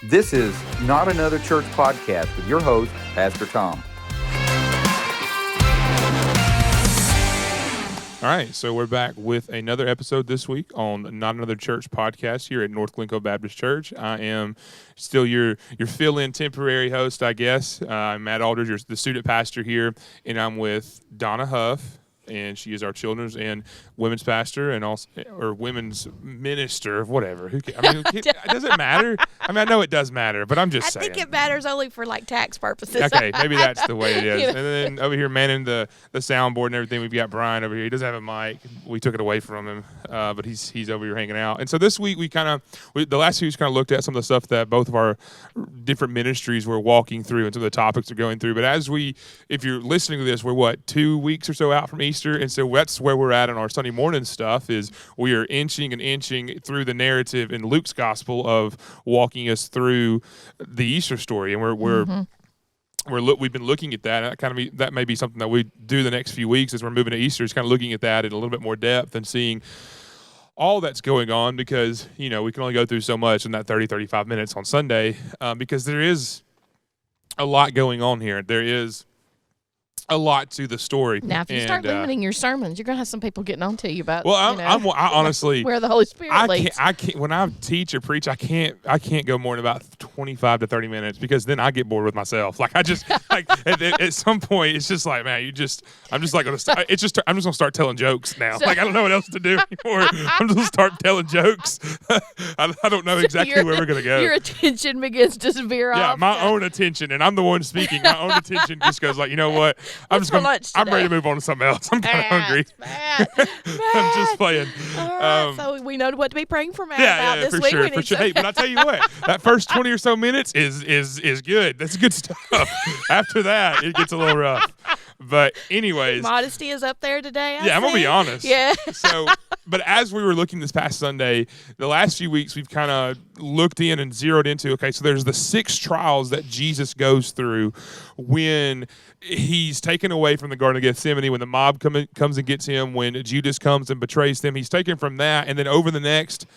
This is Not Another Church Podcast with your host, Pastor Tom. All right, so we're back with another episode this week on Not Another Church Podcast here at North Glencoe Baptist Church. I am still your fill-in temporary host, I guess. I'm Matt Aldridge, the student pastor here, and I'm with Donna Huff, and she is our children's and women's pastor, and also or women's minister, whatever. Does it matter? I mean, I know it does matter, but I'm just saying. I think it matters only for like tax purposes. Okay, maybe that's the way it is. And then over here, manning the soundboard and everything, we've got Brian over here. He doesn't have a mic. We took it away from him, but he's over here hanging out. And so this week the last few weeks kind of looked at some of the stuff that both of our different ministries were walking through and some of the topics they're going through. But if you're listening to this, we're 2 weeks or so out from Easter, and so that's where we're at on our Sunday morning stuff. Is we are inching through the narrative in Luke's gospel of walking us through the Easter story, and we've been looking at that. And that may be something that we do the next few weeks as we're moving to Easter. Is kind of looking at that in a little bit more depth and seeing all that's going on, because we can only go through so much in that 30-35 minutes on Sunday, because there is a lot going on here. There is a lot to the story. Now, if you start limiting your sermons, you're going to have some people getting on to you about. Well, I honestly where the Holy Spirit leads. I can't. When I teach or preach, I can't go more than about 25 to 30 minutes, because then I get bored with myself. Like I just at some point, it's just like, man, I'm just going to start telling jokes now. I don't know what else to do anymore. I'm just going to start telling jokes. I don't know exactly where we're going to go. Your attention begins to veer off. Yeah, my own attention, and I'm the one speaking. My own attention just goes like, you know what? I'm ready to move on to something else. I'm kind of hungry. Matt. I'm just playing. All right, so we know what to be praying for Matt about this for week. Sure. Hey, but I tell you what, that first 20 or so minutes is good. That's good stuff. After that, it gets a little rough. But anyways, modesty is up there today. I'm gonna be honest. Yeah. But as we were looking this past Sunday, the last few weeks we've kind of looked in and zeroed into. Okay, so there's the 6 trials that Jesus goes through when he's taken away from the Garden of Gethsemane, when the mob comes and gets him, when Judas comes and betrays them. He's taken from that, and then over the next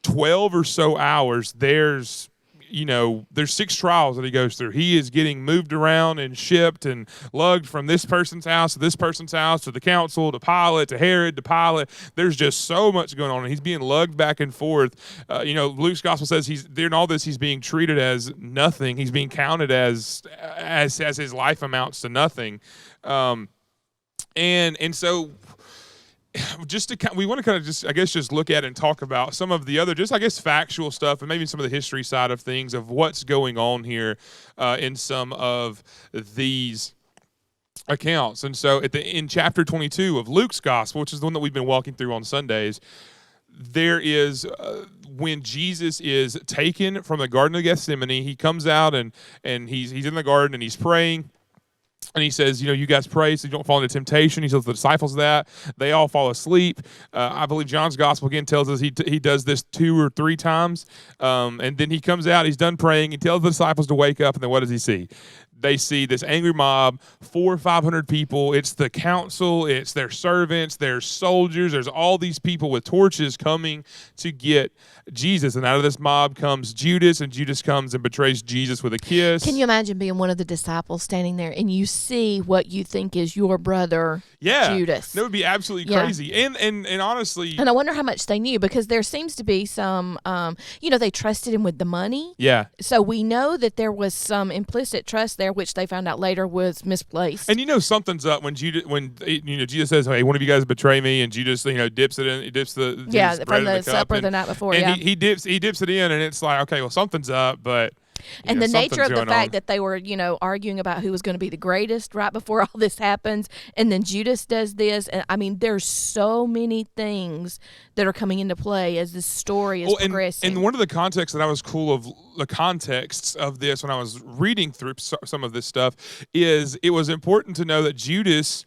12 or so hours, there's 6 trials that he goes through. He is getting moved around and shipped and lugged from this person's house to this person's house, to the council, to Pilate, to Herod, to Pilate. There's just so much going on, and he's being lugged back and forth. Luke's gospel says during all this, he's being treated as nothing. He's being counted as his life amounts to nothing. And so we want to kind of just look at and talk about some of the other factual stuff, and maybe some of the history side of things of what's going on here in some of these accounts. And so in chapter 22 of Luke's gospel, which is the one that we've been walking through on Sundays, there is when Jesus is taken from the Garden of Gethsemane. He comes out and he's in the garden and he's praying. And he says, you guys pray so you don't fall into temptation. He tells the disciples that. They all fall asleep. I believe John's gospel again tells us he does this 2 or 3 times. And then he comes out, he's done praying. He tells the disciples to wake up, and then what does he see? They see this angry mob, 400 or 500 people. It's the council. It's their servants. There's soldiers. There's all these people with torches coming to get Jesus. And out of this mob comes Judas, and Judas comes and betrays Jesus with a kiss. Can you imagine being one of the disciples standing there and you see what you think is your brother, Judas? That would be absolutely crazy. And honestly... And I wonder how much they knew, because there seems to be some, they trusted him with the money. Yeah. So we know that there was some implicit trust there, which they found out later was misplaced. And something's up when Jesus says, "Hey, one of you guys betray me," and Judas dips it in, he dips the from the supper the night before. And he dips it in, and it's like, okay, well, something's up, but. And the nature of the fact that they were, arguing about who was going to be the greatest right before all this happens, and then Judas does this, and I mean, there's so many things that are coming into play as this story is progressing. And one of the contexts that I was cool of the contexts of this when I was reading through some of this stuff is it was important to know that Judas.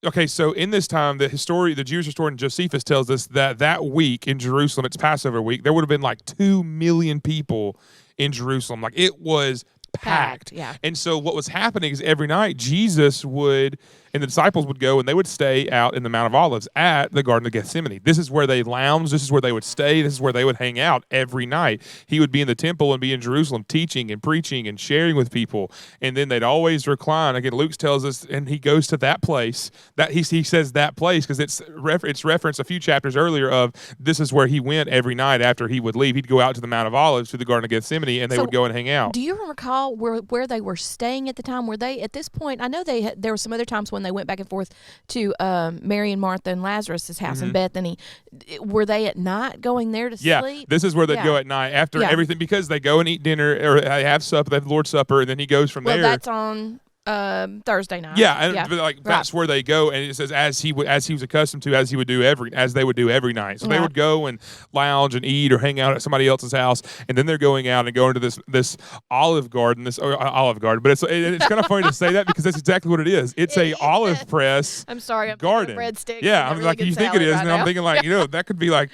Okay, so in this time, the Jewish historian Josephus tells us that week in Jerusalem, it's Passover week, there would have been like 2 million people in Jerusalem. Like, it was packed. Yeah. And so what was happening is every night Jesus would and the disciples would go and they would stay out in the Mount of Olives at the Garden of Gethsemane. This is where they lounged. This is where they would stay. This is where they would hang out every night. He would be in the temple and be in Jerusalem teaching and preaching and sharing with people. And then they'd always recline. Again, Luke tells us, and he goes to that place. That he says that place because it's referenced a few chapters earlier of this is where he went every night after he would leave. He'd go out to the Mount of Olives to the Garden of Gethsemane, and they would go and hang out. Do you recall where they were staying at the time? Were they at this point? I know there were some other times when they went back and forth to Mary and Martha and Lazarus' house in Bethany. Were they at night going there to sleep? This is where they'd go at night after everything because they go and eat dinner or they have supper, they have Lord's Supper, and then he goes from there. Well, that's on Thursday night. That's where they go, and it says as he was accustomed to, as they would do every night. So they would go and lounge and eat or hang out at somebody else's house, and then they're going out and going to this olive garden, but it's kind of funny to say that because that's exactly what it is. It's a olive press. I'm sorry, I'm garden. Breadsticks. Yeah, I'm really like you think it is, right and now. I'm thinking like that could be like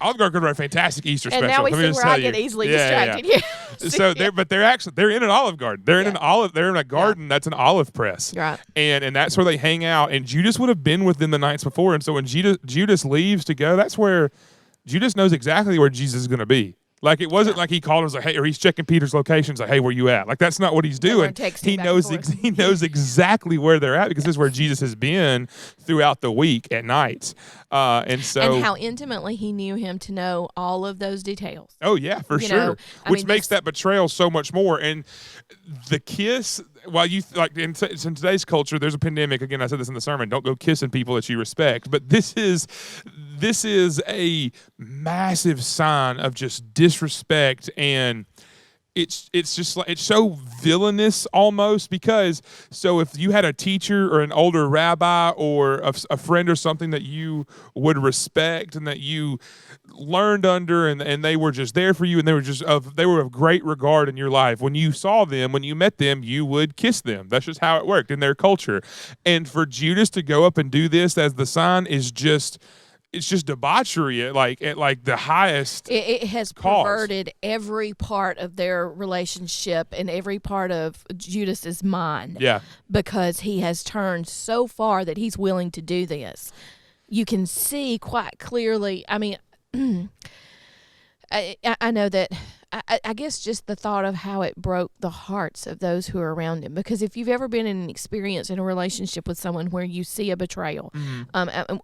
Olive Garden could run a fantastic Easter and special. now we Let me see just where tell I you. get easily distracted. Yeah. So they're in an olive garden. They're in a garden that's an olive press. Right. And that's where they hang out. And Judas would have been with them the nights before. And so when Judas leaves to go, that's where Judas knows exactly where Jesus is going to be. Like it wasn't like he called him, like, hey, or he's checking Peter's locations, like, hey, where you at? Like that's not what he's doing. He knows exactly where they're at because this is where Jesus has been throughout the week at night. And how intimately he knew him to know all of those details. Oh yeah, for sure. Which makes that betrayal so much more. And the kiss, while you like in today's culture, there's a pandemic. Again, I said this in the sermon. Don't go kissing people that you respect. But this is a massive sign of just disrespect, and it's just like it's so villainous almost because so if you had a teacher or an older rabbi or a friend or something that you would respect and that you learned under and they were just there for you and they were of great regard in your life, when you saw them, when you met them, you would kiss them. That's just how it worked in their culture. And for Judas to go up and do this as the sign is just it's just debauchery at like the highest. It has cause. perverted every part of their relationship and every part of Judas's mind. Yeah. Because he has turned so far that he's willing to do this. You can see quite clearly. I mean, I know that. I guess just the thought of how it broke the hearts of those who are around him. Because if you've ever been in an experience in a relationship with someone where you see a betrayal,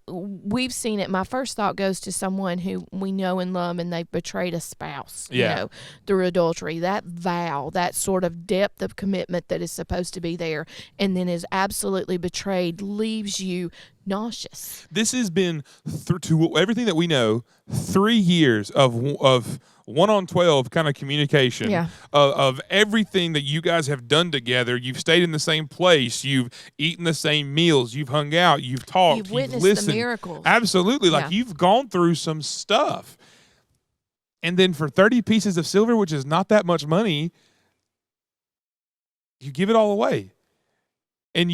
we've seen it. My first thought goes to someone who we know and love and they've betrayed a spouse, through adultery. That vow, that sort of depth of commitment that is supposed to be there and then is absolutely betrayed leaves you nauseous. This has been, to everything that we know, 3 years of 1-on-12 kind of communication of everything that you guys have done together. You've stayed in the same place. You've eaten the same meals. You've hung out. You've talked. You've witnessed listened. the miracles. Absolutely. Like you've gone through some stuff. And then for 30 pieces of silver, which is not that much money, you give it all away. And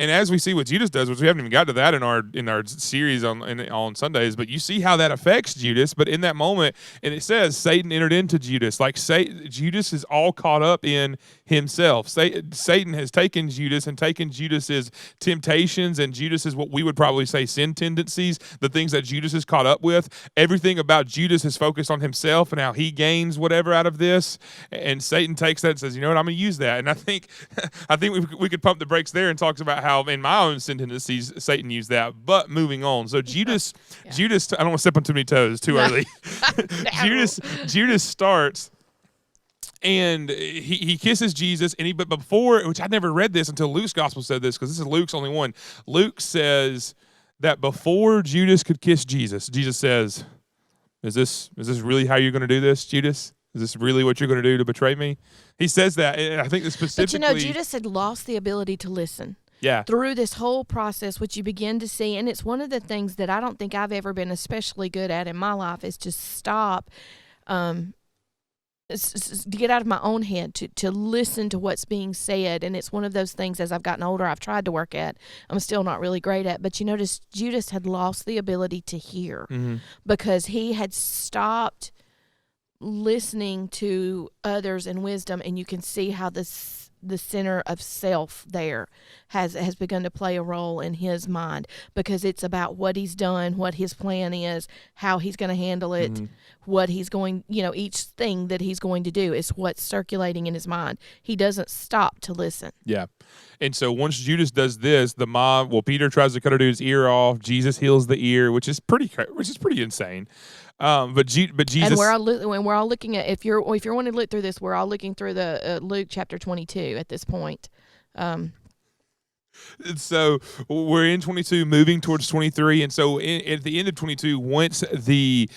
as we see what Judas does, which we haven't even got to that in our series on Sundays, but you see how that affects Judas. But in that moment, and it says Satan entered into Judas. Like Judas is all caught up in himself. Satan has taken Judas and taken Judas's temptations and Judas's what we would probably say sin tendencies, the things that Judas is caught up with. Everything about Judas is focused on himself and how he gains whatever out of this. And Satan takes that and says, you know what, I'm going to use that. And I think we could pump the brakes there and talks about how in my own sin tendencies Satan used that. But moving on, so Judas, I don't want to step on too many toes too early. Judas starts and he kisses Jesus, and but before, which I never read this until Luke's gospel said this because this is Luke's only one. Luke says that before Judas could kiss Jesus, Jesus says, "Is this really how you're going to do this, Judas? Is this really what you're going to do to betray me?" He says that, and I think that specifically. But Judas had lost the ability to listen. Yeah. Through this whole process, which you begin to see, and it's one of the things that I don't think I've ever been especially good at in my life, is to stop, to get out of my own head, to listen to what's being said. And it's one of those things as I've gotten older I've tried to work at. I'm still not really great at. But you notice Judas had lost the ability to hear because he had stopped listening to others in wisdom, and you can see how this the center of self there has begun to play a role in his mind, because it's about what he's done, what his plan is, how he's going to handle it, what he's going, each thing that he's going to do is what's circulating in his mind. He doesn't stop to listen. Yeah. And so once Judas does this, Peter tries to cut a dude's ear off. Jesus heals the ear, which is pretty insane. But Jesus, and we're all looking at, if you're wanting to look through this, we're all looking through the Luke chapter 22 at this point. And so we're in 22, moving towards 23. And so at the end of 22, once the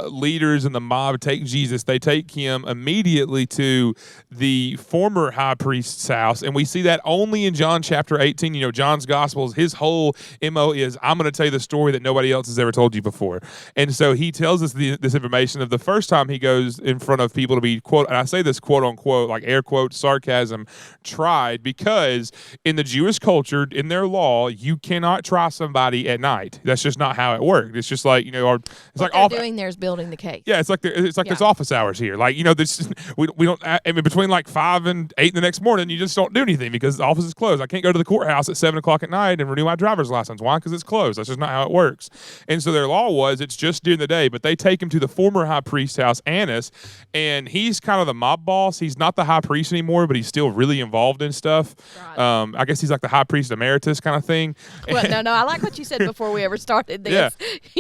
leaders and the mob take Jesus, they take him immediately to the former high priest's house. And we see that only in John chapter 18. John's Gospels, his whole MO is, I'm going to tell you the story that nobody else has ever told you before. And so he tells us this information of the first time he goes in front of people to be, quote, and I say this quote unquote, like air quote, sarcasm, tried, because in the Jewish culture, in their law, you cannot try somebody at night. That's just not how it worked. It's just like, it's what like they're doing there is building the case. Yeah, it's like there's office hours here. Like, this we don't. I mean, between like 5 and 8 the next morning, you just don't do anything because the office is closed. I can't go to the courthouse at 7 o'clock at night and renew my driver's license. Why? Because it's closed. That's just not how it works. And so their law was it's just during the day. But they take him to the former high priest's house, Annas, and he's kind of the mob boss. He's not the high priest anymore, but he's still really involved in stuff. Right. I guess he's like the high priest emeritus kind of thing. Well, no, I like what you said before we ever started this. Yeah.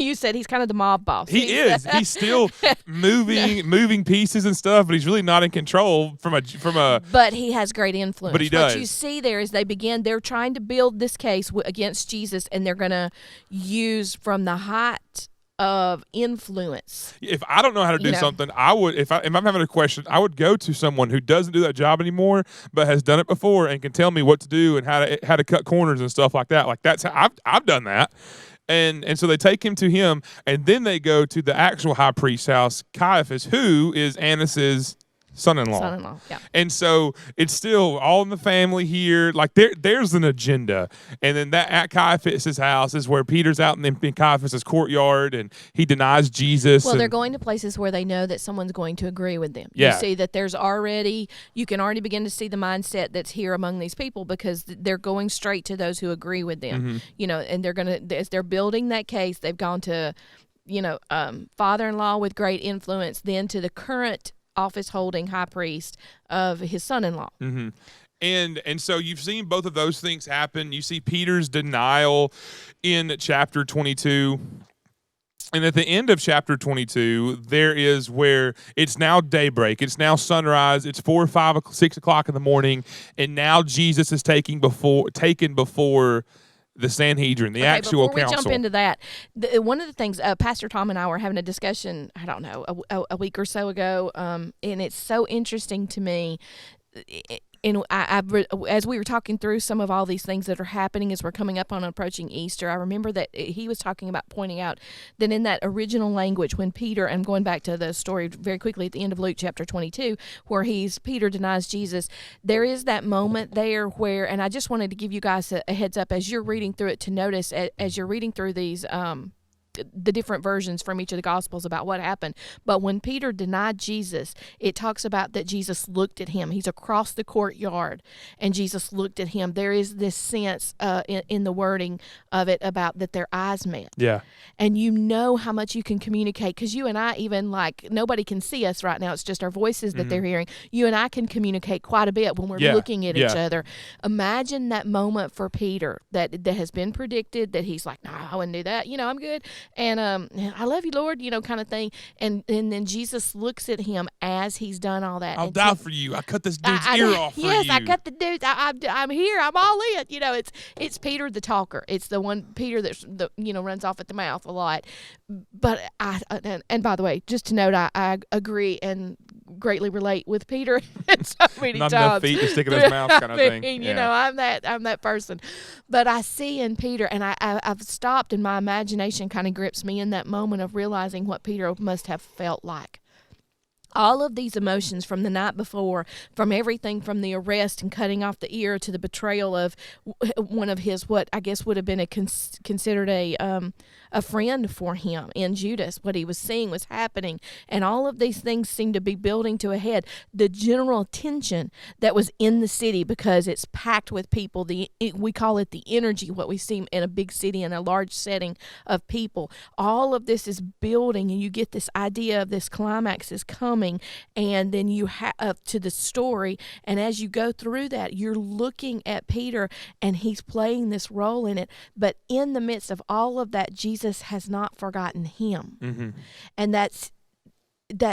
You said he's kind of the mob boss. He is. He's still moving pieces and stuff, but he's really not in control from a. But he has great influence. But he does. What you see there is they're trying to build this case against Jesus, and they're going to use from the height of influence. If I don't know how to do something, I would, if I'm having a question, I would go to someone who doesn't do that job anymore, but has done it before and can tell me what to do and how to cut corners and stuff like that. Like that's how I've done that. And so they take him to him, and then they go to the actual high priest's house, Caiaphas, who is Annas's son-in-law. Yeah. And so it's still all in the family here. Like there's an agenda. And then that at Caiaphas' house is where Peter's out in Caiaphas' courtyard, and he denies Jesus. Well, they're going to places where they know that someone's going to agree with them. Yeah. You see that you can already begin to see the mindset that's here among these people, because they're going straight to those who agree with them. Mm-hmm. And they're going to, as they're building that case, they've gone to, father-in-law with great influence, then to the current office-holding high priest of his son-in-law. Mm-hmm. And so you've seen both of those things happen. You see Peter's denial in chapter 22. And at the end of chapter 22, there is where it's now daybreak. It's now sunrise. It's 4, 5, 6 o'clock in the morning. And now Jesus is taken before the Sanhedrin, the actual council. Before we jump into that, one of the things, Pastor Tom and I were having a discussion, I don't know, a week or so ago, and it's so interesting to me. And as we were talking through some of all these things that are happening as we're coming up on approaching Easter, I remember that he was talking about pointing out that in that original language, when Peter, I'm going back to the story very quickly at the end of Luke chapter 22, where Peter denies Jesus, there is that moment there where, and I just wanted to give you guys a heads up as you're reading through it to notice as you're reading through these the different versions from each of the Gospels about what happened. But when Peter denied Jesus, it talks about that Jesus looked at him. He's across the courtyard, and Jesus looked at him. There is this sense in the wording of it about that their eyes met. Yeah. And how much you can communicate, because you and I, even like nobody can see us right now. It's just our voices that they're hearing. You and I can communicate quite a bit when we're looking at each other. Imagine that moment for Peter that has been predicted, that he's like, no, I wouldn't do that. I'm good. And I love you, Lord, kind of thing. And then Jesus looks at him as he's done all that. I'll die for you. I cut this dude's ear off for you. Yes, I cut the dude. I'm here. I'm all in. It's Peter the talker. It's the one Peter that runs off at the mouth a lot. But and by the way, just to note, I agree and greatly relate with Peter so many Not times. Not enough feet to stick in his mouth kind of thing. I'm that person. But I see in Peter, and I've stopped, and my imagination kind of grips me in that moment of realizing what Peter must have felt like. all of these emotions from the night before, from everything from the arrest and cutting off the ear to the betrayal of one of his, what I guess would have been considered a friend for him in Judas. What he was seeing was happening, and all of these things seem to be building to a head. The general tension that was in the city, because it's packed with people. We call it the energy, what we see in a big city, in a large setting of people. All of this is building, and you get this idea of this climax is coming. And then you have to the story, and as you go through that, you're looking at Peter, and he's playing this role in it. But in the midst of all of that, Jesus has not forgotten him. Mm-hmm. And that's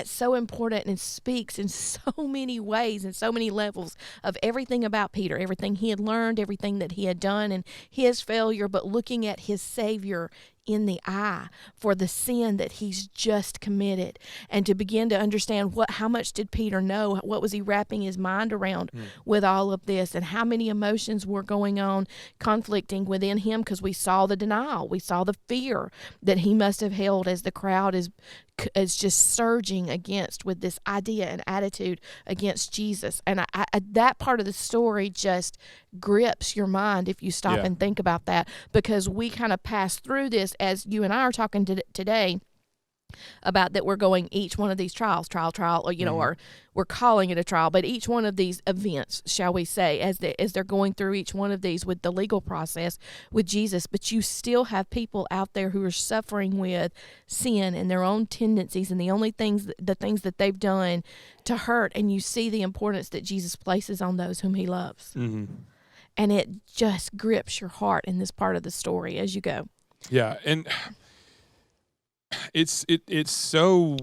so important, and speaks in so many ways and so many levels of everything about Peter, everything he had learned, everything that he had done, and his failure, but looking at his Savior in the eye for the sin that he's just committed, and to begin to understand how much did Peter know, what was he wrapping his mind around with all of this, and how many emotions were going on, conflicting within him, because we saw the denial, we saw the fear that he must have held as the crowd is just surging against with this idea and attitude against Jesus. And I that part of the story just grips your mind if you stop and think about that, because we kind of pass through this as you and I are talking today about that we're going each one of these trials, trial, or or we're calling it a trial, but each one of these events, shall we say, as they're going through each one of these with the legal process with Jesus, but you still have people out there who are suffering with sin and their own tendencies and the things that they've done to hurt, and you see the importance that Jesus places on those whom he loves. Mm-hmm. And it just grips your heart in this part of the story as you go. Yeah, and it's so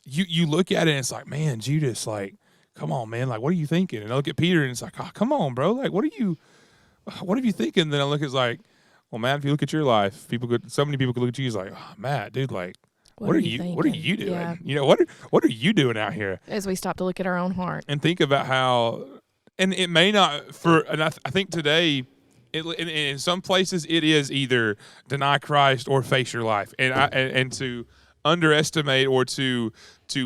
you look at it and it's like, man, Judas, like, come on, man, like, what are you thinking? And I look at Peter and it's like, oh, come on, bro, like, what are you thinking? Then I look, it's like, well, Matt, if you look at your life, so many people could look at you, like, oh, Matt, dude, like, what are you doing? Yeah. You know, what are you doing out here? As we stop to look at our own heart and think about how, and it may not and I think today, in some places, it is either deny Christ or face your life, and to underestimate or to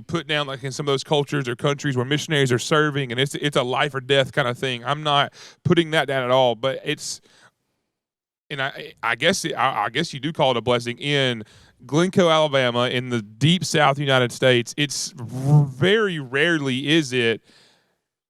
put down, like in some of those cultures or countries where missionaries are serving, and it's a life or death kind of thing. I'm not putting that down at all, but I guess you do call it a blessing in Glencoe, Alabama, in the deep South United States. It's very rarely is it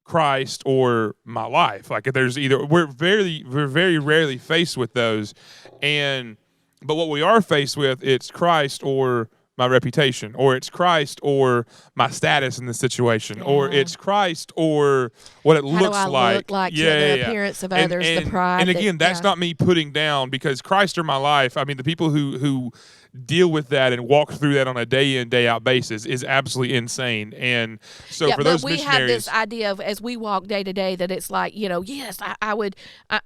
Christ or my life. Like, there's either we're very rarely faced with those, but what we are faced with, it's Christ or my reputation, or it's Christ or my status in the situation, or it's Christ or what it looks like. Look like the appearance of others, the pride. And again, that's not me putting down, because Christ or my life, I mean, the people who deal with that and walk through that on a day in, day out basis is absolutely insane. And so for those missionaries, have this idea of, as we walk day to day, that it's like, yes,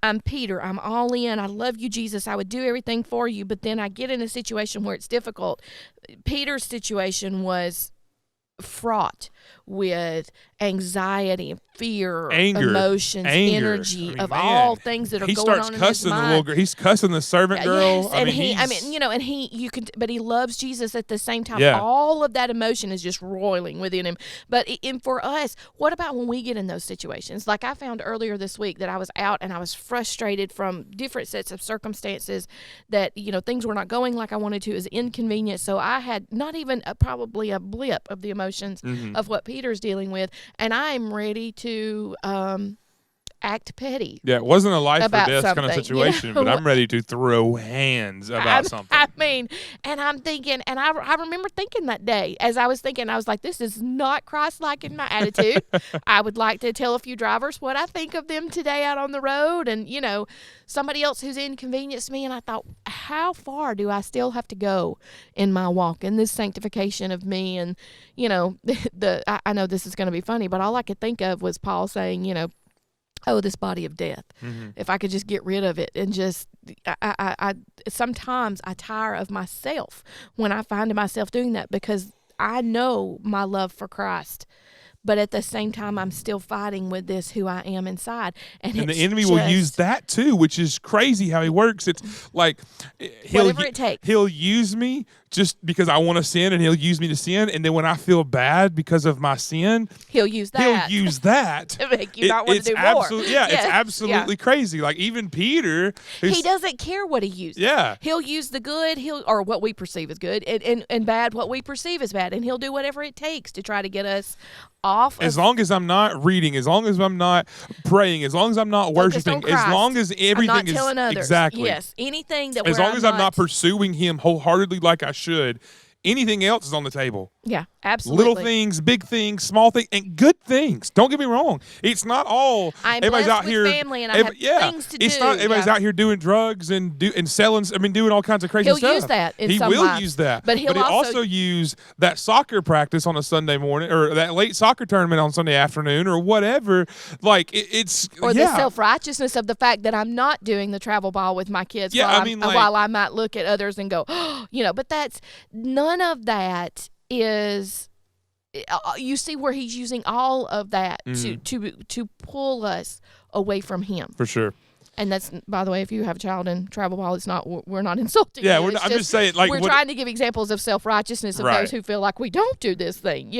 I'm Peter, I'm all in, I love you, Jesus, I would do everything for you, but then I get in a situation where it's difficult. Peter's situation was fraught with anxiety and fear, anger, emotions, energy, all things that are going on in his mind. He's cussing the servant girl. Yes, but he loves Jesus at the same time. Yeah. All of that emotion is just roiling within him. But for us, what about when we get in those situations? Like I found earlier this week that I was out and I was frustrated from different sets of circumstances that, things were not going like I wanted to. It was inconvenient. So I had not even probably a blip of the emotions of what Peter's dealing with, and I'm ready to act petty. Yeah, it wasn't a life or death kind of situation, but I'm ready to throw hands about something. I mean, and I'm thinking, and I remember thinking that day, as I was thinking, I was like, this is not Christ-like in my attitude. I would like to tell a few drivers what I think of them today out on the road, and, somebody else who's inconvenienced me, and I thought, how far do I still have to go in my walk, in this sanctification of me? And, I know this is going to be funny, but all I could think of was Paul saying, this body of death. Mm-hmm. If I could just get rid of it, and just, I sometimes I tire of myself when I find myself doing that, because I know my love for Christ, but at the same time, I'm still fighting with this who I am inside. And the enemy will use that too, which is crazy how he works. It's like whatever it takes. He'll use me just because I want to sin, and he'll use me to sin. And then when I feel bad because of my sin, he'll use that. To make you not want to do more. Yeah, it's absolutely crazy. Like even Peter, he doesn't care what he uses. Yeah, he'll use the good, or what we perceive as good, and bad, what we perceive as bad, and he'll do whatever it takes to try to get us off. As long as I'm not reading, as long as I'm not praying, as long as I'm not worshiping, as long as everything I'm not telling others. Exactly. Yes, anything that as long as I'm not pursuing Him wholeheartedly like I should, anything else is on the table. Yeah, absolutely. Little things, big things, small things, and good things. Don't get me wrong. It's not all. I'm everybody's blessed out with here. Family, and I have things to do. It's not everybody's out here doing drugs and selling. I mean, doing all kinds of crazy stuff. He'll use that. He will use that, but he'll also use that soccer practice on a Sunday morning, or that late soccer tournament on Sunday afternoon, or whatever. Like it's the self-righteousness of the fact that I'm not doing the travel ball with my kids. Yeah, while I might look at others and go, oh, but that's none of that is. You see where he's using all of that to pull us away from him. For sure. And that's, by the way, if you have a child in travel ball, it's not. We're not insulting. Yeah, you. I'm just saying. Like we're trying to give examples of self-righteousness of those who feel like we don't do this thing.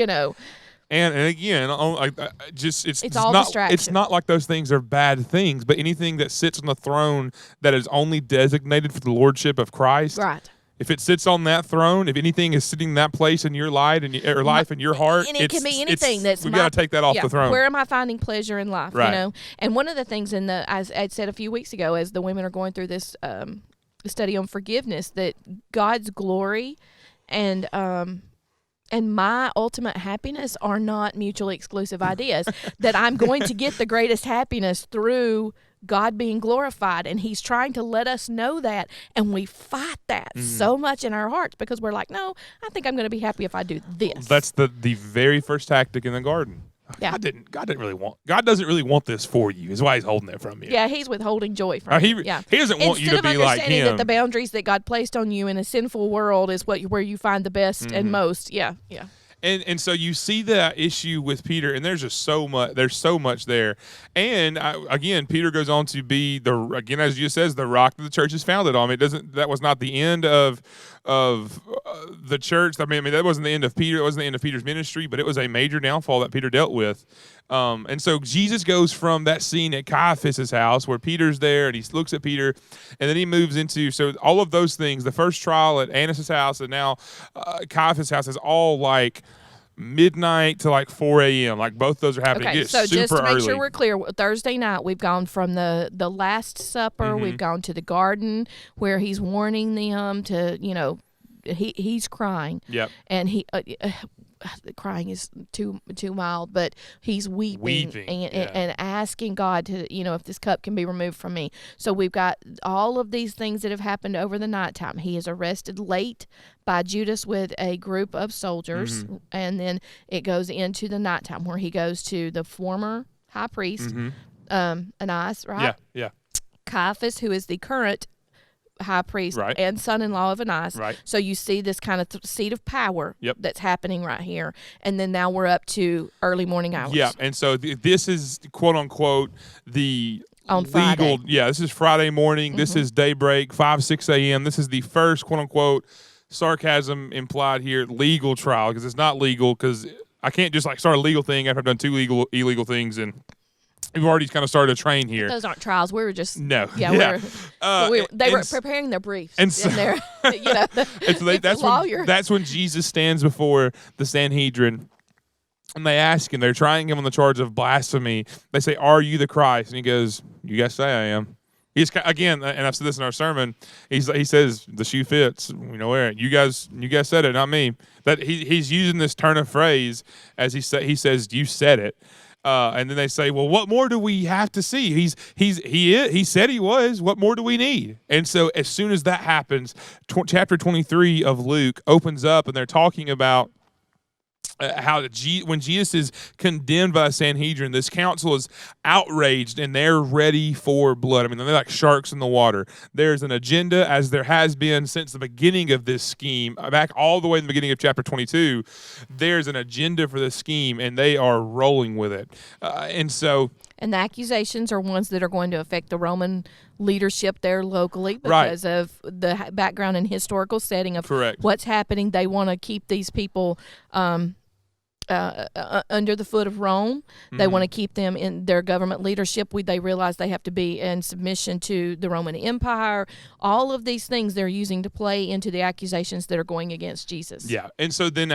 And again, it's all not distraction. It's not like those things are bad things, but anything that sits on the throne that is only designated for the lordship of Christ. Right. If it sits on that throne, if anything is sitting in that place in your life and your heart, and it can be anything we got to take that off the throne. Where am I finding pleasure in life? Right. And one of the things as I said a few weeks ago, as the women are going through this study on forgiveness, that God's glory and my ultimate happiness are not mutually exclusive ideas. That I'm going to get the greatest happiness through God being glorified, and He's trying to let us know that, and we fight that so much in our hearts because we're like, no, I think I'm going to be happy if I do this. That's the very first tactic in the garden. Yeah. God doesn't really want this for you. Is why He's holding it from you. Yeah, He's withholding joy from you. He doesn't want you to be like Him. Instead of understanding that the boundaries that God placed on you in a sinful world is where you find the best and most. Yeah. And so you see that issue with Peter, and there's just so much. There's so much there. And again, Peter goes on to be as Jesus says, the rock that the church is founded on. That was not the end of the church. I mean, that wasn't the end of Peter. It wasn't the end of Peter's ministry, but it was a major downfall that Peter dealt with. And so Jesus goes from that scene at Caiaphas' house where Peter's there and he looks at Peter, and then he moves into, so all of those things, the first trial at Annas' house and now Caiaphas' house is all like midnight to like 4 a.m. Like both those are happening. Okay, it's so super just to make early. sure we're clear, Thursday night we've gone from the Last Supper, we've gone to the garden where he's warning them to, he's crying. Yep. And he crying is too mild, but he's weeping and asking God to, if this cup can be removed from me. So we've got all of these things that have happened over the nighttime. He is arrested late by Judas with a group of soldiers, and then it goes into the nighttime where he goes to the former high priest, Annas, right? Yeah. Caiaphas, who is the current high priest right. and son-in-law of Annas. Right. So you see this kind of seat of power yep. that's happening right here. And then now we're up to early morning hours. Yeah, and so this is, quote-unquote, the on legal. Friday. Yeah, this is Friday morning. This is daybreak, 5, 6 a.m. This is the first, quote-unquote, sarcasm implied here, legal trial, because it's not legal, because I can't just start a legal thing after I've done 2 illegal things, and we've already kind of started a train here. Those aren't trials. We were just no. Yeah, they were preparing their briefs, and so, they're and so that's when Jesus stands before the Sanhedrin, and they ask him. They're trying him on the charge of blasphemy. They say, "Are you the Christ?" And he goes, "You guys say I am." He's again, and I've said this in our sermon. He says the shoe fits. Wear it. You guys said it, not me. That he's using this turn of phrase as he says, "You said it." And then they say, well, what more do we have to see? He said he was. What more do we need? And so as soon as that happens, chapter 23 of Luke opens up, and they're talking about when Jesus is condemned by the Sanhedrin, this council is outraged and they're ready for blood. I mean, they're like sharks in the water. There's an agenda, as there has been since the beginning of this scheme, back all the way in the beginning of chapter 22. There's an agenda for this scheme, and they are rolling with it. And the accusations are ones that are going to affect the Roman leadership there locally because of the background and historical setting of what's happening. They want to keep these people under the foot of Rome. They want to keep them in their government leadership. They realize they have to be in submission to the Roman Empire. All of these things they're using to play into the accusations that are going against Jesus. Yeah, and so then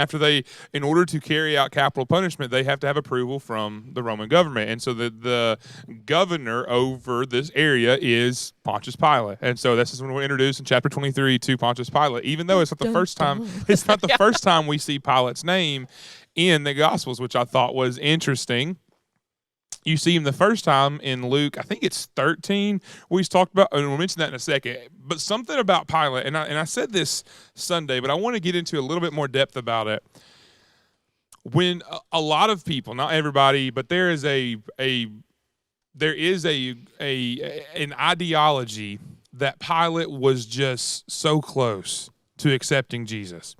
in order to carry out capital punishment, they have to have approval from the Roman government. And so the governor over this area is Pontius Pilate. And so this is when we're introduced in chapter 23 to Pontius Pilate, even though it's not the first time. It's not the first time we see Pilate's name in the Gospels, which I thought was interesting. You see him the first time in Luke, I think it's 13, where he's talked about, and we'll mention that in a second, but something about Pilate, and I said this Sunday, but I want to get into a little bit more depth about it. When a lot of people, not everybody, but there is an ideology that Pilate was just so close to accepting Jesus.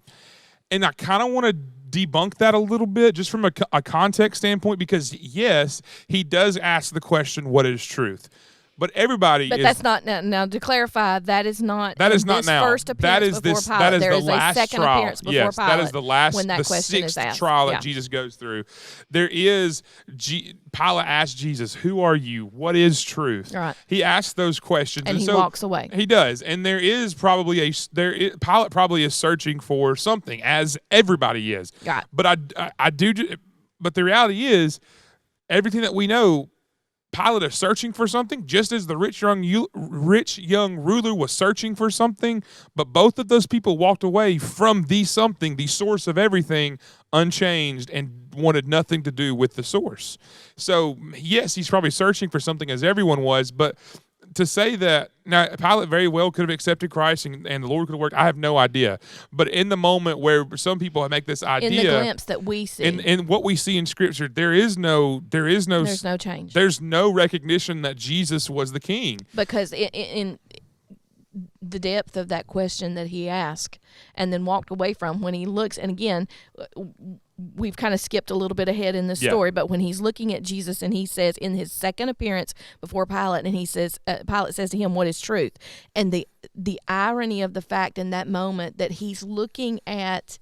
And I kind of want to debunk that a little bit just from a context standpoint, because yes, he does ask the question, what is truth? But that's not now. To clarify, that is not now. First appearance before Pilate. That is there the is last a second trial. appearance before yes, Pilate. That is the last, when that the question is sixth asked. trial that Jesus goes through. There is Pilate asked Jesus, "Who are you? What is truth?" Right. He asks those questions, and he walks away. He does, and Pilate probably is searching for something, as everybody is. Right. But but the reality is, everything that we know, Pilate is searching for something, just as the rich young ruler was searching for something. But both of those people walked away from the something, the source of everything, unchanged, and wanted nothing to do with the source. So yes, he's probably searching for something, as everyone was. But to say that, now Pilate very well could have accepted Christ and the Lord could have worked, I have no idea. But in the moment where some people make this idea, in the glimpse that we see, in what we see in Scripture, there's no change. There's no recognition that Jesus was the king. Because in the depth of that question that he asked and then walked away from, when he looks, and again, we've kind of skipped a little bit ahead in the story, but when he's looking at Jesus and he says in his second appearance before Pilate, and he says, Pilate says to him, "What is truth?" And the irony of the fact in that moment that he's looking at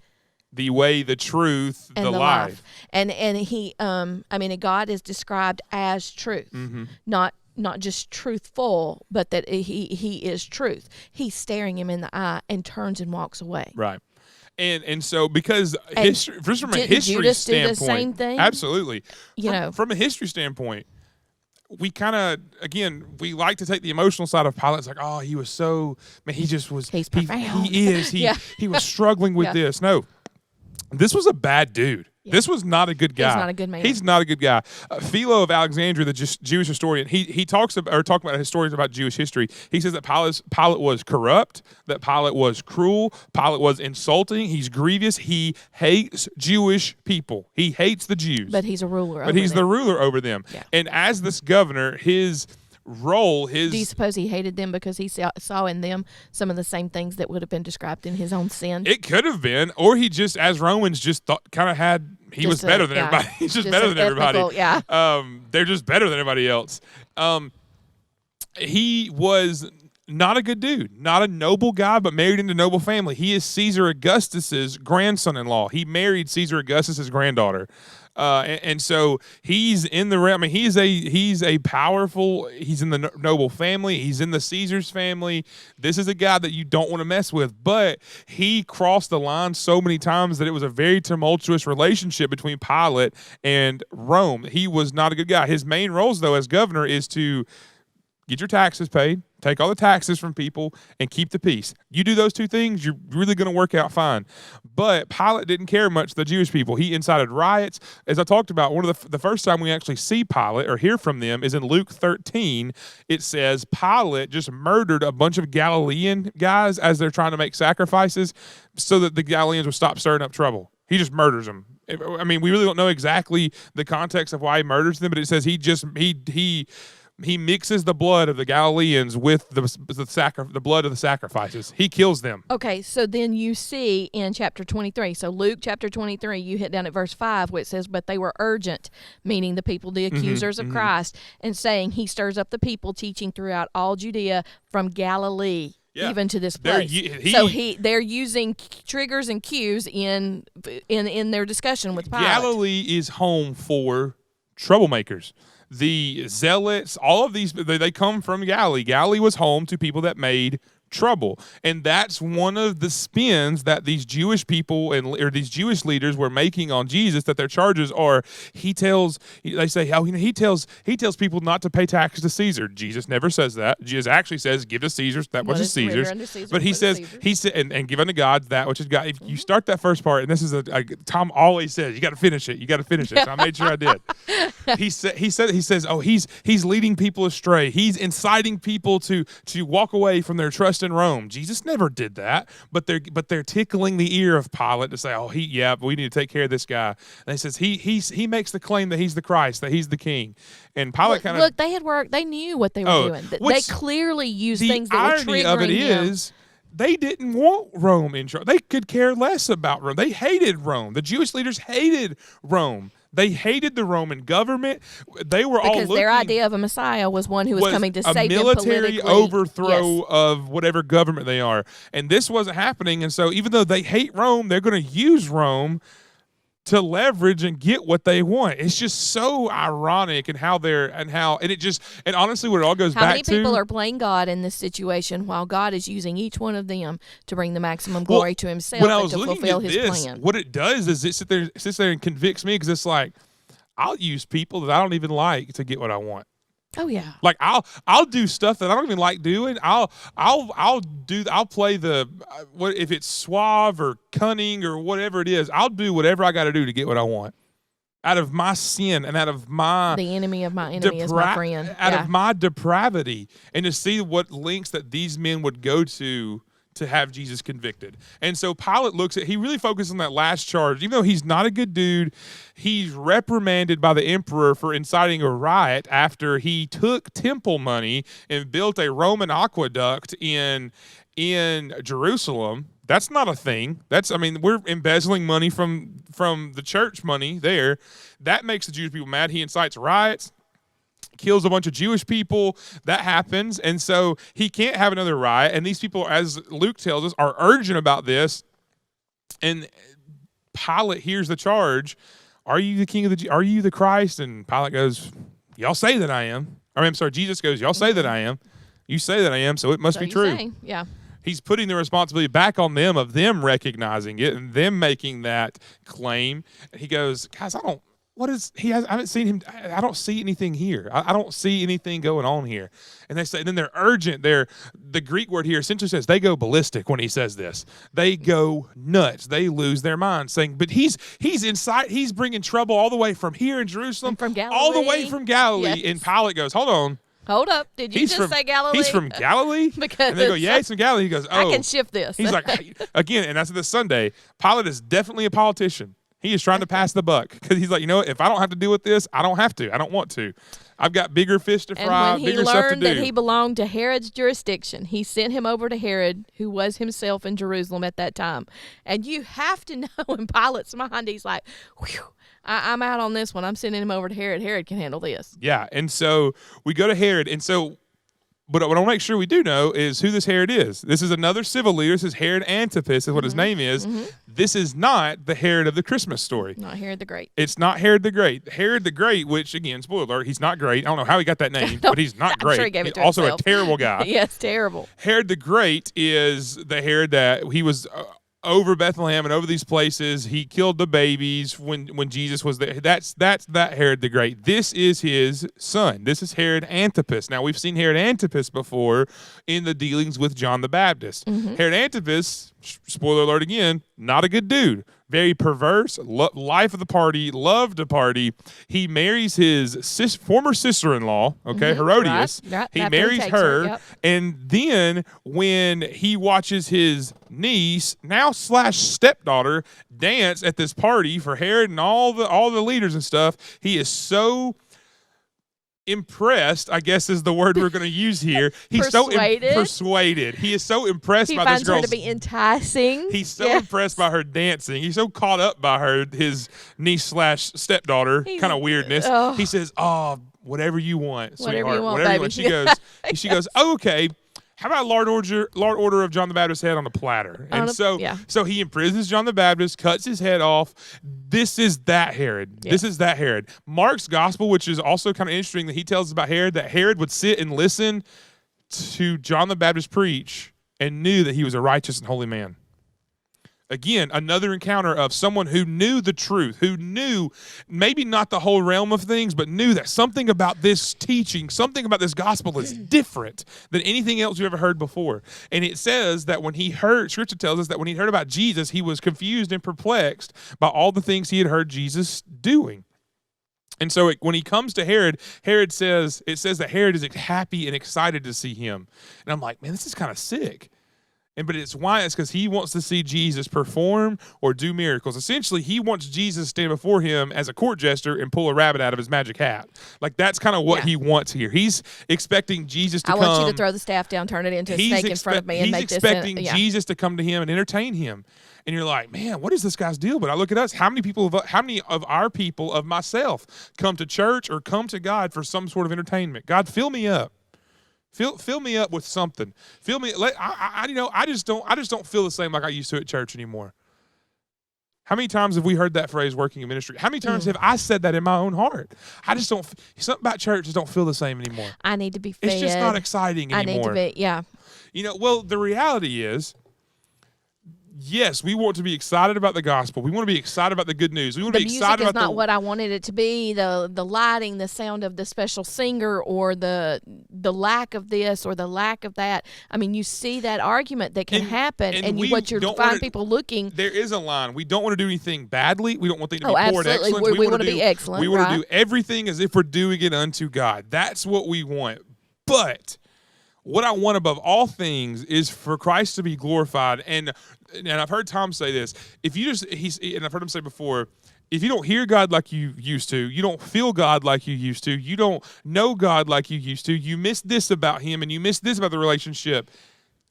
the way, the truth, and the life. And he, God is described as truth, not just truthful, but that he is truth. He's staring him in the eye and turns and walks away. Right. And so, because history, just from a history Judas standpoint, do the same thing? Absolutely. From a history standpoint, we kind of, again, we like to take the emotional side of Pilate. It's like, oh, he was so, man, he just was. He's profound. He was struggling with this. No, this was a bad dude. Yeah. This was not a good guy. He's not a good man. He's not a good guy. Philo of Alexandria, the Jewish historian, he talks about historians about Jewish history. He says that Pilate was corrupt, that Pilate was cruel, Pilate was insulting, he's grievous, he hates Jewish people. He hates the Jews. But he's a ruler over them. But he's the ruler over them. Yeah. And as this governor, his role, do you suppose he hated them because he saw in them some of the same things that would have been described in his own sin? It could have been, or he just, as Romans, just he was better than everybody. He's just better than everybody. They're just better than everybody else. He was not a good dude, not a noble guy, but married into a noble family. He is Caesar Augustus's grandson-in-law. He married Caesar Augustus's granddaughter. And so he's in the realm. I mean, he's a powerful. He's in the noble family. He's in the Caesar's family. This is a guy that you don't want to mess with. But he crossed the line so many times that it was a very tumultuous relationship between Pilate and Rome. He was not a good guy. His main roles, though, as governor, is to get your taxes paid, take all the taxes from people, and keep the peace. You do those two things, you're really going to work out fine. But Pilate didn't care much the Jewish people. He incited riots. As I talked about, one of the first time we actually see Pilate or hear from them is in Luke 13. It says Pilate just murdered a bunch of Galilean guys as they're trying to make sacrifices so that the Galileans would stop stirring up trouble. He just murders them. I mean, we really don't know exactly the context of why he murders them, but it says he mixes the blood of the Galileans with the blood of the sacrifices. He kills them. Okay, so then you see in chapter 23, so Luke chapter 23, you hit down at verse 5 where it says, but they were urgent, meaning the people, the accusers of Christ, and saying he stirs up the people, teaching throughout all Judea from Galilee. Yeah. Even to this place, they're using triggers and cues in their discussion with Pilate. Galilee is home for troublemakers. The zealots, all of these, they come from Galilee. Galilee was home to people that made trouble, and that's one of the spins that these Jewish people or these Jewish leaders were making on Jesus. That their charges are, he tells people not to pay taxes to Caesar. Jesus never says that. Jesus actually says, "Give to Caesar that which is Caesar's." But he says, and give unto God that which is God. If you start that first part, and this is Tom always says, you got to finish it. You got to finish it. So I made sure I did. He says, oh, he's leading people astray. He's inciting people to walk away from their trust in Rome. Jesus never did that, but they're tickling the ear of Pilate to say, oh, but we need to take care of this guy. And he says he makes the claim that he's the Christ, that he's the king. And Pilate look, they had worked. They knew what they were doing. They clearly used things that were triggering him. The irony of it is, they didn't want Rome in charge. They could care less about Rome. They hated Rome. The Jewish leaders hated Rome. They hated the Roman government. They were all looking, because their idea of a Messiah was one who was coming to save them politically. A military overthrow of whatever government they are. And this wasn't happening. And so even though they hate Rome, they're going to use Rome to leverage and get what they want. It's just so ironic and honestly what it all goes back to. How many people are playing God in this situation while God is using each one of them to bring the maximum glory to himself and to fulfill his plan? What it does is it sits there and convicts me, because it's like, I'll use people that I don't even like to get what I want. Oh yeah. Like I'll do stuff that I don't even like doing. I'll play what if it's suave or cunning or whatever it is. I'll do whatever I got to do to get what I want. Out of my sin and out of the enemy of my enemy is my friend. Out of my depravity, and to see what lengths that these men would go to have Jesus convicted. And so Pilate he really focused on that last charge. Even though he's not a good dude, he's reprimanded by the emperor for inciting a riot after he took temple money and built a Roman aqueduct in Jerusalem. That's not a thing. We're embezzling money from the church money there. That makes the Jewish people mad. He incites riots, kills a bunch of Jewish people. That happens. And so he can't have another riot. And these people, as Luke tells us, are urgent about this. And Pilate hears the charge. Are you the king of are you the Christ? And Pilate goes, y'all say that I am. Jesus goes, y'all say that I am. You say that I am, so it must be true. Yeah. He's putting the responsibility back on them of them recognizing it and them making that claim. He goes, guys, I haven't seen him. I don't see anything here. I don't see anything going on here. And they say, and then they're urgent. The Greek word here essentially says they go ballistic when he says this. They go nuts. They lose their minds, saying, but he's inside. He's bringing trouble all the way from here in Jerusalem, from Galilee. all the way from Galilee. Yes. And Pilate goes, hold on. Hold up. Did you say Galilee? He's from Galilee? Because and they go, yeah, he's from Galilee. He goes, oh. I can shift this. He's like, again, and that's this Sunday, Pilate is definitely a politician. He is trying to pass the buck, because he's like, if I don't have to deal with this, I don't have to. I don't want to. I've got bigger fish to fry, bigger stuff to do. And when he learned that he belonged to Herod's jurisdiction, he sent him over to Herod, who was himself in Jerusalem at that time. And you have to know, in Pilate's mind, he's like, whew, I'm out on this one. I'm sending him over to Herod. Herod can handle this. Yeah, and so we go to Herod, and so... But what I want to make sure we do know is who this Herod is. This is another civil leader. This is Herod Antipas is what his name is. Mm-hmm. This is not the Herod of the Christmas story. Not Herod the Great. It's not Herod the Great. Herod the Great, which, again, spoiler alert, he's not great. I don't know how he got that name, but he's not great. I'm sure he gave it to also himself. A terrible guy. Yes, terrible. Herod the Great is the Herod that he was... over Bethlehem and over these places. He killed the babies when Jesus was there. That's that Herod the Great. This is his son. This is Herod Antipas. Now, we've seen Herod Antipas before in the dealings with John the Baptist. Mm-hmm. Herod Antipas spoiler alert again, not a good dude. Very perverse, life of the party, loved to party. He marries his former sister-in-law, Herodias. Right. He marries her, yep. and then when he watches his niece, now / stepdaughter, dance at this party for Herod and all the leaders and stuff, he is so impressed, I guess is the word we're going to use here. He's persuaded. so persuaded. He is so impressed by this girl. He finds her to be enticing. He's so impressed by her dancing. He's so caught up by her, his niece / stepdaughter, kind of weirdness. Oh. He says, "Oh, whatever you want, sweetheart. Whatever you want, whatever baby." you want." She goes, "Oh, okay. How about Lord Order of John the Baptist's head on a platter?" And so he imprisons John the Baptist, cuts his head off. This is that Herod. Yeah. This is that Herod. Mark's gospel, which is also kind of interesting, that he tells us about Herod, that Herod would sit and listen to John the Baptist preach and knew that he was a righteous and holy man. Again, another encounter of someone who knew the truth, who knew maybe not the whole realm of things, but knew that something about this teaching, something about this gospel is different than anything else you ever heard before. And it says that when he heard, Scripture tells us that when he heard about Jesus, he was confused and perplexed by all the things he had heard Jesus doing. And so when he comes to Herod, it says that Herod is happy and excited to see him. And I'm like, man, this is kind of sick. But it's because he wants to see Jesus perform or do miracles. Essentially, he wants Jesus to stand before him as a court jester and pull a rabbit out of his magic hat. Like, that's kind of what he wants here. He's expecting Jesus to come. I want you to throw the staff down, turn it into a snake in front of me, and make this. He's expecting Jesus to come to him and entertain him. And you're like, man, what is this guy's deal? But I look at us. How many of our people, of myself, come to church or come to God for some sort of entertainment? God, fill me up. Fill me up with something. I just don't feel the same like I used to at church anymore. How many times have we heard that phrase, working in ministry? How many times have I said that in my own heart? I just don't. Something about church just don't feel the same anymore. I need to be fed. It's just not exciting anymore. I need to be, yeah. Well, the reality is, yes, we want to be excited about the gospel. We want to be excited about the good news. We want to be excited about the music is not what I wanted it to be. The lighting, the sound of the special singer, or the lack of this or the lack of that. I mean, you see that argument that can happen, and what you're find people looking. There is a line. We don't want to do anything badly. We don't want things to be poor and excellent. We want to be excellent. We want to do everything as if we're doing it unto God. That's what we want. But what I want above all things is for Christ to be glorified. And I've heard Tom say this. And I've heard him say before, if you don't hear God like you used to, you don't feel God like you used to, you don't know God like you used to, you miss this about him and you miss this about the relationship.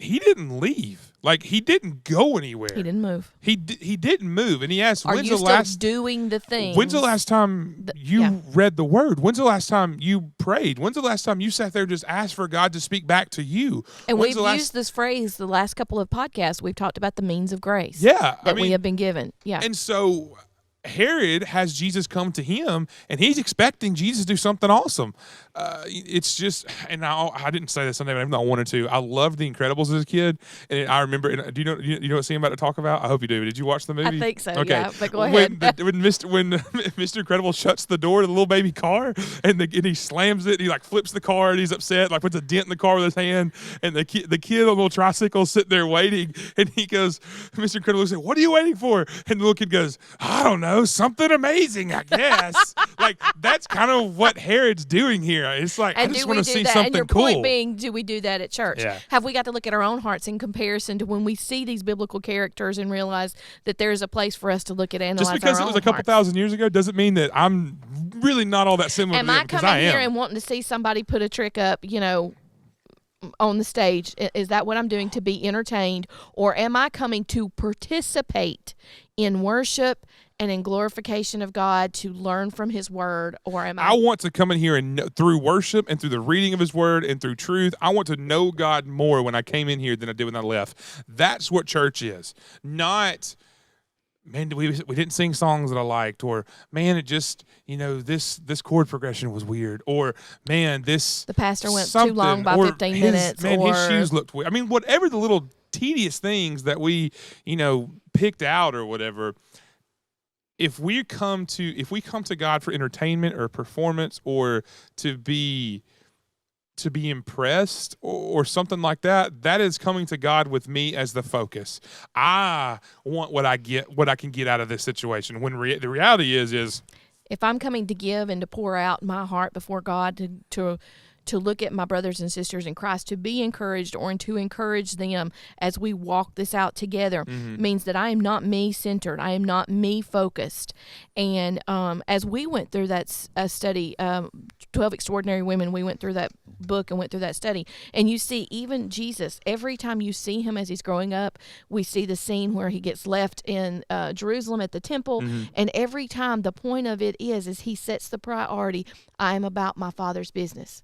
He didn't leave. Like, he didn't go anywhere. He didn't move. He didn't move. And he asked, Are you still doing the things? When's the last time you read the word? When's the last time you prayed? When's the last time you sat there and just asked for God to speak back to you? And we've used this phrase the last couple of podcasts. We've talked about the means of grace. Yeah. We have been given. Yeah. And so Herod has Jesus come to him, and he's expecting Jesus to do something awesome. It's just, and I didn't say this Sunday, but even though I wanted to, I loved The Incredibles as a kid, and I remember. And do you know what scene I'm about to talk about? I hope you do. Did you watch the movie? I think so. Okay. Yeah, but go ahead. When Mr. Incredible shuts the door to the little baby car, and he slams it, and he like flips the car, and he's upset, like puts a dent in the car with his hand, and the kid on the little tricycle sitting there waiting, and he goes, Mr. Incredible said, "What are you waiting for?" And the little kid goes, "I don't know. Something amazing, I guess." Like, that's kind of what Herod's doing here. It's like, I just want to see something and your cool. point being, do we do that at church? Yeah. Have we got to look at our own hearts in comparison to when we see these biblical characters and realize that there's a place for us to look at, analyze our own Just because it was a couple thousand years ago doesn't mean that I'm really not all that similar to them, because I am. Am I coming here and wanting to see somebody put a trick up, on the stage? Is that what I'm doing to be entertained? Or am I coming to participate in worship and in glorification of God, to learn from his word? Or am I want to come in here and through worship and through the reading of his word and through truth, I want to know God more when I came in here than I did when I left. That's what church is. Not, man, we didn't sing songs that I liked, or man, it just, this chord progression was weird, or man, the pastor went too long by 15 minutes, man, his shoes looked weird. I mean, whatever the little tedious things that we, picked out or whatever. If we come to God for entertainment or performance, or to to be impressed or something like that, that is coming to God with me as the focus. I want what I can get out of this situation. When the reality is if I'm coming to give and to pour out my heart before God to look at my brothers and sisters in Christ, to be encouraged or to encourage them as we walk this out together, means that I am not me-centered. I am not me-focused. And as we went through that study, 12 Extraordinary Women, we went through that book and went through that study. And you see even Jesus, every time you see him as he's growing up, we see the scene where he gets left in Jerusalem at the temple. And every time the point of it is he sets the priority, I am about my Father's business.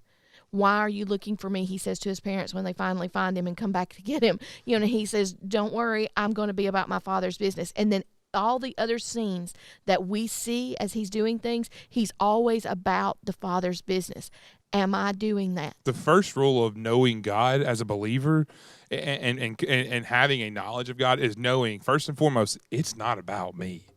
Why are you looking for me? He says to his parents when they finally find him and come back to get him. He says, don't worry, I'm going to be about my Father's business. And then all the other scenes that we see as he's doing things, he's always about the Father's business. Am I doing that? The first rule of knowing God as a believer and having a knowledge of God is knowing, first and foremost, it's not about me.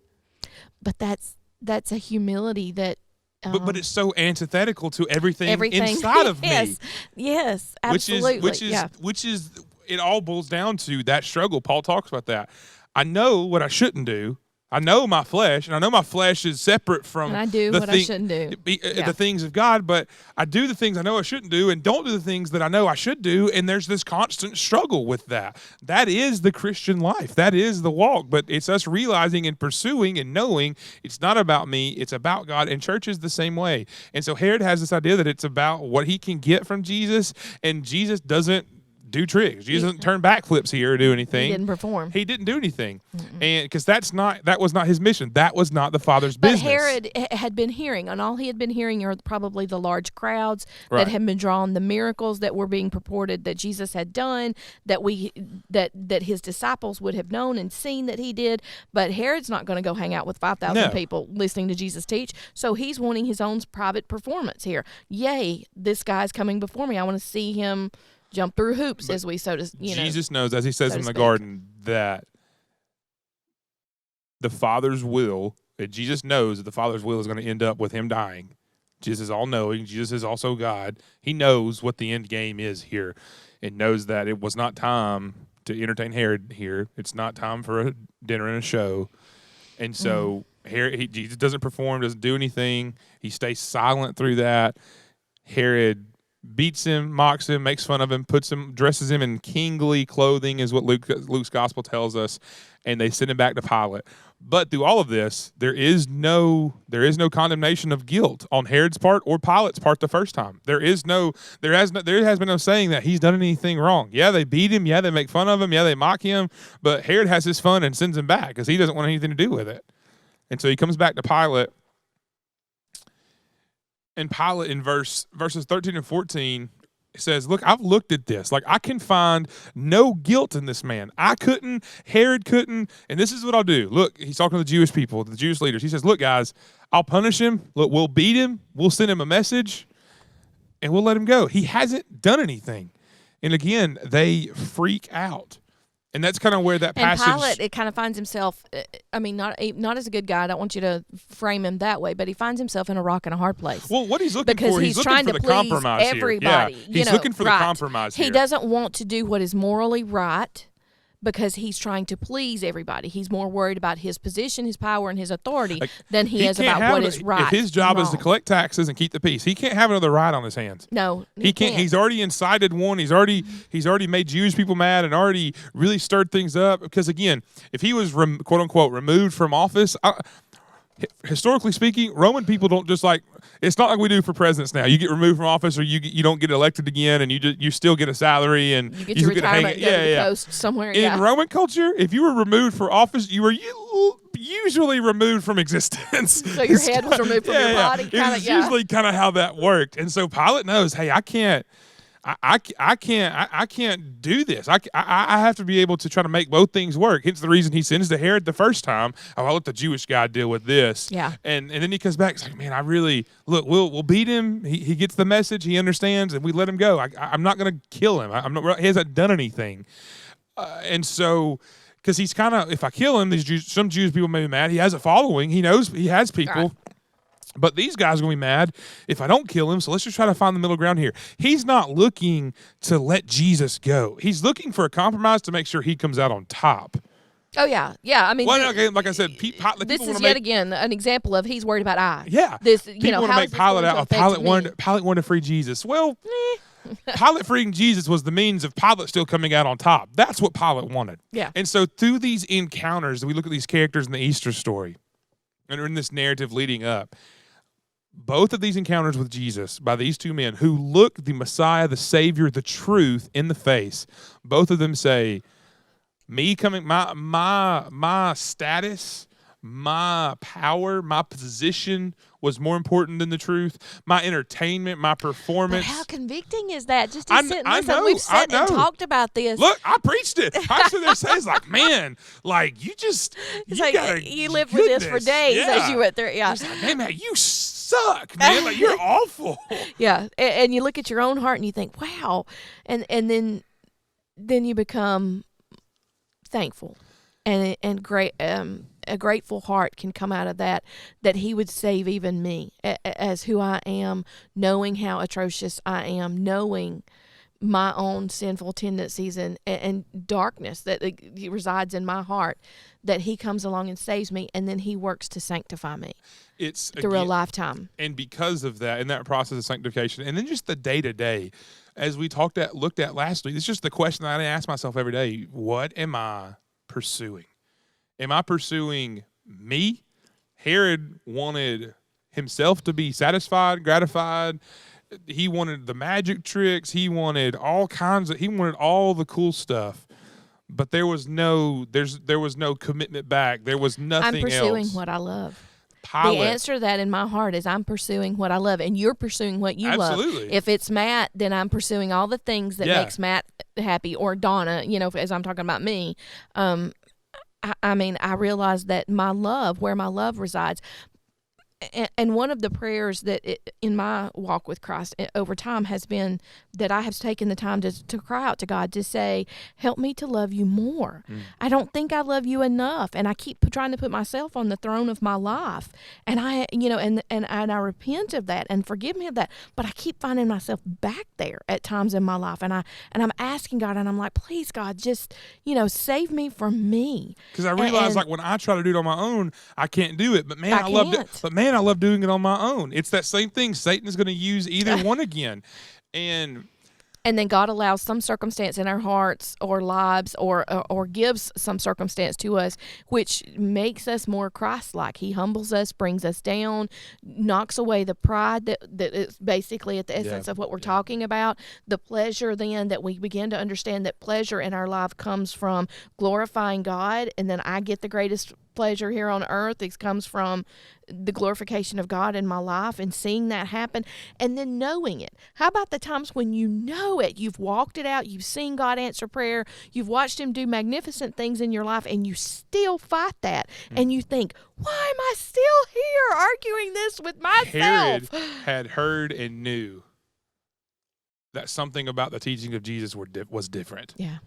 But that's a humility that but it's so antithetical to everything inside of me. Yes, absolutely. Which is it all boils down to that struggle. Paul talks about that. I know what I shouldn't do. I know my flesh, and I know my flesh is separate from I shouldn't do. The things of God, but I do the things I know I shouldn't do and don't do the things that I know I should do, and there's this constant struggle with that. That is the Christian life. That is the walk, but it's us realizing and pursuing and knowing it's not about me, it's about God, and church is the same way. And so Herod has this idea that it's about what he can get from Jesus, and Jesus doesn't do tricks. Jesus doesn't turn backflips here or do anything. He didn't perform. He didn't do anything. And because that was not his mission. That was not the Father's business. But Herod had been hearing, and all he had been hearing are probably the large crowds that had been drawn, the miracles that were being purported that Jesus had done, that his disciples would have known and seen that he did. But Herod's not going to go hang out with 5,000 people listening to Jesus teach. So he's wanting his own private performance here. Yay, this guy's coming before me. I want to see him jump through hoops, but as we Jesus knows, as he says in the garden, that the Father's will, that Jesus knows that the Father's will is going to end up with him dying. Jesus is all-knowing. Jesus is also God. He knows what the end game is here and knows that it was not time to entertain Herod here. It's not time for a dinner and a show. And so Jesus doesn't perform, doesn't do anything. He stays silent through that. Herod beats him, mocks him, makes fun of him, dresses him in kingly clothing, is what Luke's gospel tells us, and they send him back to Pilate. But through all of this, there is no condemnation of guilt on Herod's part or Pilate's part the first time. There has been no saying that he's done anything wrong. Yeah, they beat him. Yeah, they make fun of him. Yeah, they mock him. But Herod has his fun and sends him back because he doesn't want anything to do with it. And so he comes back to Pilate. And Pilate in verses 13 and 14 says, look, I've looked at this. Like, I can find no guilt in this man. Herod couldn't, and this is what I'll do. Look, he's talking to the Jewish people, the Jewish leaders. He says, look, guys, I'll punish him. Look, we'll beat him. We'll send him a message, and we'll let him go. He hasn't done anything. And again, they freak out. And that's kind of where that passage. And Pilate, it kind of finds himself. Not as a good guy. I don't want you to frame him that way, but he finds himself in a rock and a hard place. Well, what he's looking because for, he's trying to please everybody. Here. Yeah, he's looking for the compromise. He doesn't want to do what is morally right because he's trying to please everybody. He's more worried about his position, his power, and his authority than he is about what is right. If his job is to collect taxes and keep the peace, he can't have another right on his hands. No, he can't. He's already incited one. He's already made Jewish people mad and already really stirred things up. Because again, if he was quote unquote removed from office. Historically speaking, Roman people don't just it's not like we do for presidents now. You get removed from office or you don't get elected again and you still get a salary and you get your retirement, go to the coast somewhere. In Roman culture, if you were removed from office, you were usually removed from existence. So your head was removed from your body. It was usually kind of how that worked. And so Pilate knows, hey, I can't do this. I have to be able to try to make both things work. Hence the reason he sends to Herod the first time. Oh, I'll let the Jewish guy deal with this. Yeah. And then he comes back. He's like, man, we'll beat him. He gets the message. He understands, and we let him go. I'm not going to kill him. He hasn't done anything. And so, because he's kind of, if I kill him, some Jewish people may be mad. He has a following. He knows he has people. Right. But these guys are going to be mad if I don't kill him, so let's just try to find the middle ground here. He's not looking to let Jesus go. He's looking for a compromise to make sure he comes out on top. Oh, yeah. Yeah, I mean... Well, okay, like I said, this is yet again an example of he's worried about I. Yeah. This, people want to make Pilate out. Pilate wanted to free Jesus. Well, Pilate freeing Jesus was the means of Pilate still coming out on top. That's what Pilate wanted. Yeah. And so through these encounters, we look at these characters in the Easter story, and in this narrative leading up, both of these encounters with Jesus by these two men who look the Messiah, the Savior, the truth in the face, both of them say, me coming, my status, my power, my position was more important than the truth. My entertainment, my performance. But how convicting is that? Just to sit and listen. Know, We've sat and talked about this. Look, I preached it. I stood there saying, like, man, like you just, you lived with this for days as you went through. Yeah. It's like, man, you suck, man. Like you're awful. Yeah, and you look at your own heart and you think, wow, and then you become thankful, and great. A grateful heart can come out of that he would save even me as who I am, knowing how atrocious I am, knowing my own sinful tendencies and darkness that resides in my heart, that he comes along and saves me, and then he works to sanctify me. It's through a lifetime. And because of that, in that process of sanctification, and then just the day-to-day, as we looked at last week, it's just the question that I ask myself every day: what am I pursuing? Am I pursuing me? Herod wanted himself to be satisfied, gratified. He wanted the magic tricks. He wanted he wanted all the cool stuff. But there was no commitment back. There was nothing else. I'm pursuing what I love. Pilate. The answer to that in my heart is I'm pursuing what I love, and you're pursuing what you Absolutely. love. If it's Matt, then I'm pursuing all the things that makes Matt happy, or Donna, as I'm talking about me. I mean, I realize that where my love resides. And one of the prayers that in my walk with Christ over time has been that I have taken the time to cry out to God to say, help me to love you more. I don't think I love you enough. And I keep trying to put myself on the throne of my life. And I repent of that and forgive me of that. But I keep finding myself back there at times in my life. And I'm asking God, and I'm like, please, God, just, save me from me. Because I realize, like, when I try to do it on my own, I can't do it. But man, I love it. But man, I love doing it on my own. It's that same thing. Satan is going to use either one again. And then God allows some circumstance in our hearts or lives or gives some circumstance to us which makes us more Christ-like. He humbles us, brings us down, knocks away the pride that is basically at the essence of what we're talking about. The pleasure then that we begin to understand that pleasure in our life comes from glorifying God, and then I get the greatest pleasure here on earth. It comes from the glorification of God in my life and seeing that happen and then knowing it. How about the times when you know it? You've walked it out. You've seen God answer prayer. You've watched him do magnificent things in your life, and you still fight that. And you think, why am I still here arguing this with myself? Herod had heard and knew that something about the teaching of Jesus was different. Yeah.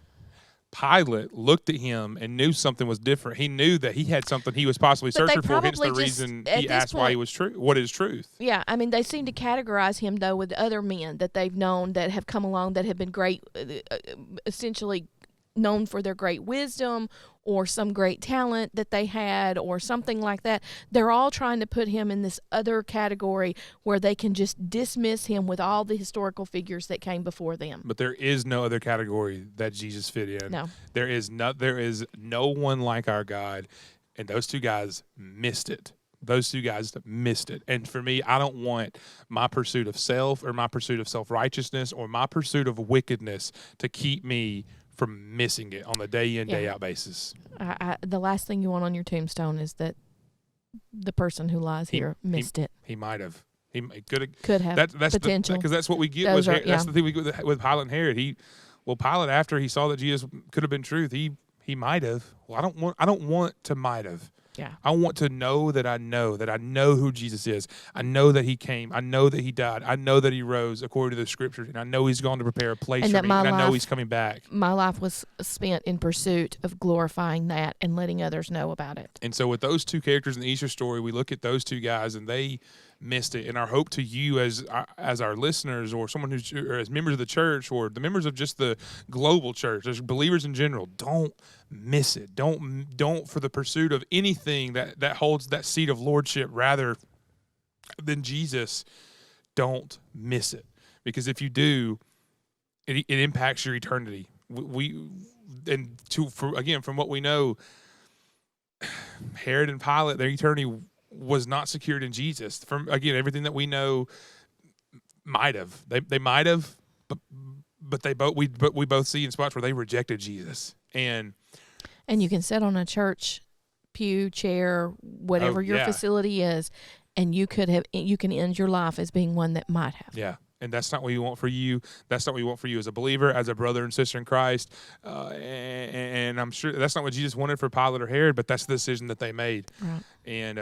Pilate looked at him and knew something was different. He knew that he had something he was possibly searching for, hence the reason he asked why he was true. What is truth? Yeah, I mean, they seem to categorize him, though, with other men that they've known that have come along that have been great, essentially known for their great wisdom or some great talent that they had or something like that. They're all trying to put him in this other category where they can just dismiss him with all the historical figures that came before them. But there is no other category that Jesus fit in. No. There is no one like our God, and those two guys missed it. And for me, I don't want my pursuit of self or my pursuit of self-righteousness or my pursuit of wickedness to keep me from missing it on a day in, day out basis. The last thing you want on your tombstone is that the person who lies here missed it. He might have. He could have. That's potential. Because that's what we get. That's the thing we get with Pilate and Herod. Pilate, after he saw that Jesus could have been truth, he might have. Well, I don't want to might have. Yeah. I want to know that I know who Jesus is. I know that he came. I know that he died. I know that he rose according to the scriptures. And I know he's going to prepare a place for me. And I know he's coming back. My life was spent in pursuit of glorifying that and letting others know about it. And so with those two characters in the Easter story, we look at those two guys and they missed it. And our hope to you as our listeners, or someone or as members of the church, or the members of just the global church, as believers in general, don't miss it. Don't for the pursuit of anything that holds that seat of lordship rather than Jesus, don't miss it. Because if you do, it impacts your eternity. From what we know, Herod and Pilate, their eternity was not secured in Jesus. From everything that we know, might have they might have, but we both see in spots where they rejected Jesus. And you can sit on a church pew, chair, whatever your facility is, and you can end your life as being one that might have. Yeah. And that's not what we want for you. That's not what we want for you as a believer, as a brother and sister in Christ. And I'm sure that's not what Jesus wanted for Pilate or Herod, but that's the decision that they made. Right. And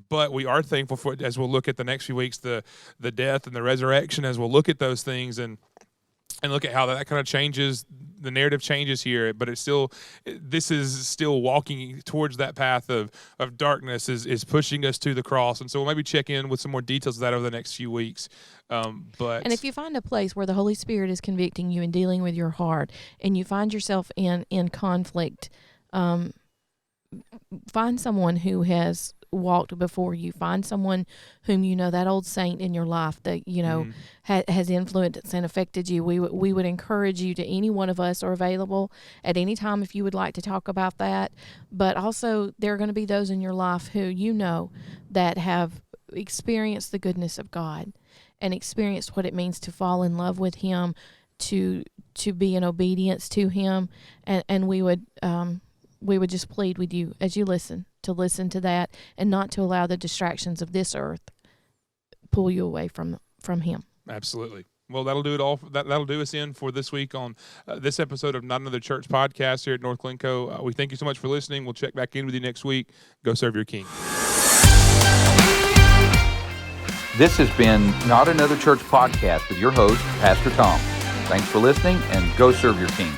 but we are thankful for, as we'll look at the next few weeks, the death and the resurrection, as we'll look at those things and look at how that kind of changes, the narrative changes here, but this is still walking towards that path of darkness, is pushing us to the cross. And so we'll maybe check in with some more details of that over the next few weeks. And if you find a place where the Holy Spirit is convicting you and dealing with your heart, and you find yourself in conflict, find someone who has walked before you. Find someone whom that old saint in your life that has influenced and affected you. We would encourage you to, any one of us are available at any time if you would like to talk about that. But also, there are going to be those in your life who that have experienced the goodness of God and experienced what it means to fall in love with Him, to be in obedience to Him, and we would just plead with you as you listen to that, and not to allow the distractions of this earth pull you away from Him. Absolutely. Well, that'll do it all. That'll do us in for this week on this episode of Not Another Church podcast here at North Glencoe. We thank you so much for listening. We'll check back in with you next week. Go serve your King. This has been Not Another Church podcast with your host, Pastor Tom. Thanks for listening, and go serve your King.